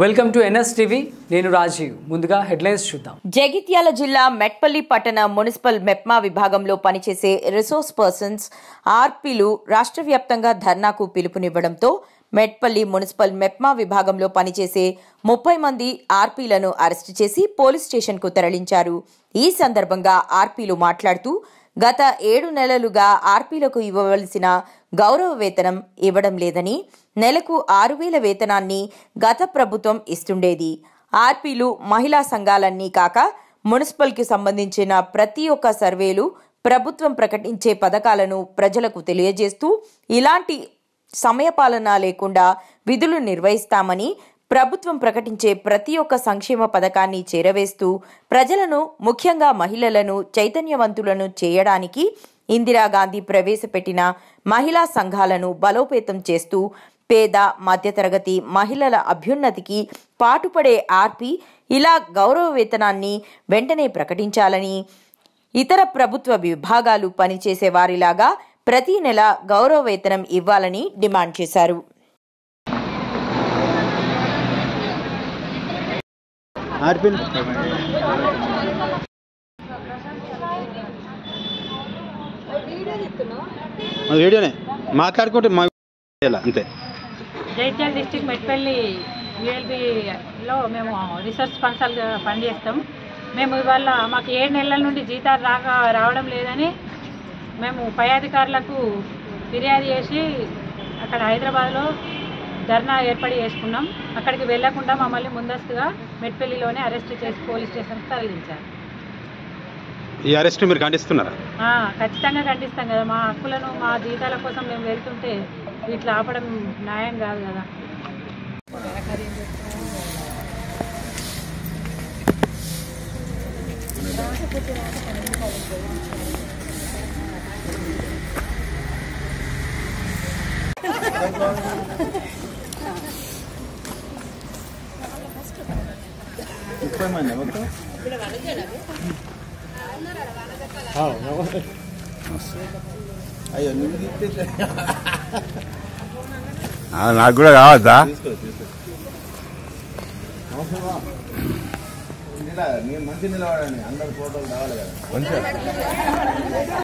Welcome to NS TV. నేను రాజీవ్. ముందుగా headlines చూద్దాం. జగిత్యాల జిల్లా మెట్పల్లి పట్టణ మున్సిపల్ మెప్మా విభాగంలో పనిచేసే రిసోర్స్ పర్సన్స్ ఆర్పీలు రాష్ట్ర వ్యాప్తంగా ధర్నాకు పిలుపునివ్వడంతో మెట్పల్లి మున్సిపల్ మెప్మా విభాగంలో పనిచేసే 30 మంది ఆర్పీలను అరెస్టు చేసి పోలీస్ స్టేషన్కు తరలించారు. ఈ సందర్భంగా ఆర్పీలు మాట్లాడుతూ గత 7 నెలలుగా ఆర్పీలకు ఇవ్వవలసిన గౌరవ వేతనం ఇవ్వడం లేదని, నెలకు 6,000 వేతనాన్ని గత ప్రభుత్వం ఇస్తుండేది. ఆర్పీలు మహిళా సంఘాలన్నీ కాక మున్సిపల్కి సంబంధించిన ప్రతి ఒక్క సర్వేలు ప్రభుత్వం ప్రకటించే పథకాలను ప్రజలకు తెలియజేస్తూ ఇలాంటి సమయపాలన లేకుండా విధులు నిర్వహిస్తామని, ప్రభుత్వం ప్రకటించే ప్రతి ఒక్క సంక్షేమ పథకాన్ని చేరవేస్తూ ప్రజలను ముఖ్యంగా మహిళలను చైతన్యవంతులను చేయడానికి ఇందిరాగాంధీ ప్రవేశపెట్టిన మహిళా సంఘాలను బలోపేతం చేస్తూ పేద మధ్యతరగతి మహిళల అభ్యున్నతికి పాటుపడే ఆర్పీ ఇలా గౌరవ వేతనాన్ని వెంటనే ప్రకటించాలని, ఇతర ప్రభుత్వ విభాగాలు పనిచేసే వారిలాగా ప్రతి నెల గౌరవ వేతనం ఇవ్వాలని డిమాండ్ చేశారు. మాట్లాడుకుంటే అంతే. జైత్యాల డిస్టిక్ మెట్పల్లి యూఎల్బీలో మేము రీసెర్చ్ పర్సన్గా పనిచేస్తాం. మేము ఇవాళ మాకు 7 నెలల నుండి జీతాలు రావడం లేదని మేము పై అధికారులకు ఫిర్యాదు చేసి అక్కడ హైదరాబాద్లో ధర్నా ఏర్పాటు చేసుకున్నాం. అక్కడికి వెళ్లకుండా మమ్మల్ని ముందస్తుగా మెట్పల్లిలోనే అరెస్ట్ చేసి పోలీస్ స్టేషన్కి తరలించారు. ఈ అరెస్ట్ మీరు ఖండిస్తున్నారా? ఖచ్చితంగా ఖండిస్తాం కదా. మా హక్కులను మా జీతాల కోసం మేము వెళ్తుంటే ఇట్లా ఆపడం న్యాయం కాదు కదా. నాకు కూడా కావద్దా? మంచి నిలబడండి, అందరు ఫోటోలు రావాలి కదా.